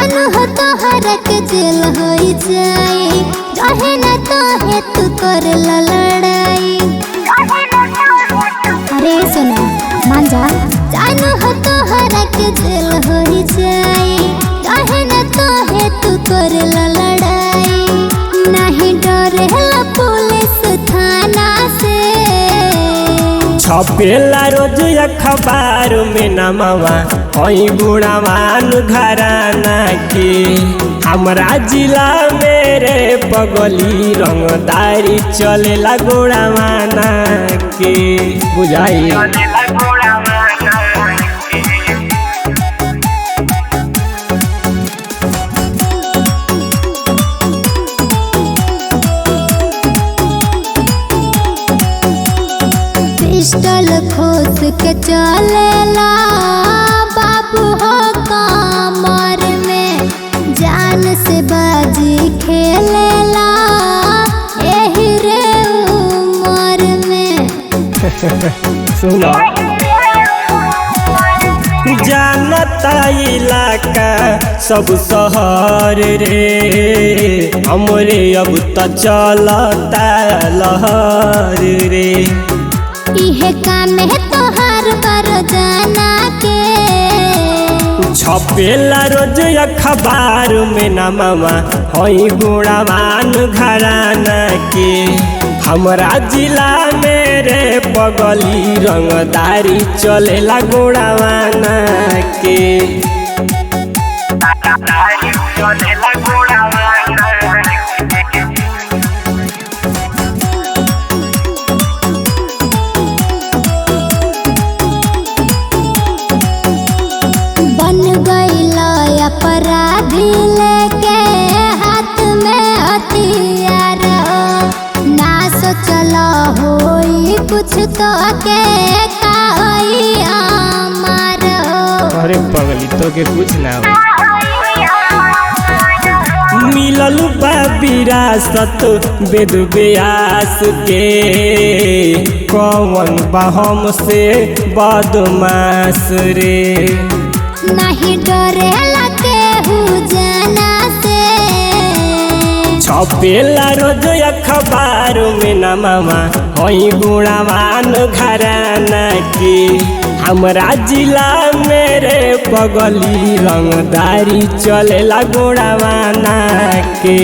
जानू हो तोहरा के जेल हो जाए रहे न तो है तू कर लड़ाई। अरे सुनो मान जा, जानू हो तोहरा के जेल हो जाए रहे न तो है तू कर लड़ाई। नहीं डरे पुलिस थाना से छपेला रोज अखबार में नमवा हई गुणवान घराना के। हमरा जिला मेरे पगली रंगदारी चलेला गोड़ावाना के बुझाई। पिस्टल खोस के चलेला बाबू हो कमर में, जान से बाजी खेलेला एही रे उमर में। सुनो जानता इलाका सब शहर रे, हमरे अब त चलता लहर रे। इहे काम है तोहार बरदाना के। छपेला रोज अखबार में नमवा हई गुणवान घराना के। हमरा जिला मेरे पगली रंगदारी चलेला गोड़ावाना के। बन गईला अपराधी लेके हाथ में हथियार, ना सोचला होई कुछ तो के का होई हमार। अरे पगली तो के कुछ ना हो। मिलल बा विरासत वेद व्यास के, कौन बा हमसे बदमाश रे। नहीं डरेला केहू जाना से। छपेला रोज अखबार में नमवा हई गुणवान घराना के। हमरा जिला मेरे पगली रंगदारी चलेला गोड़ावाना के।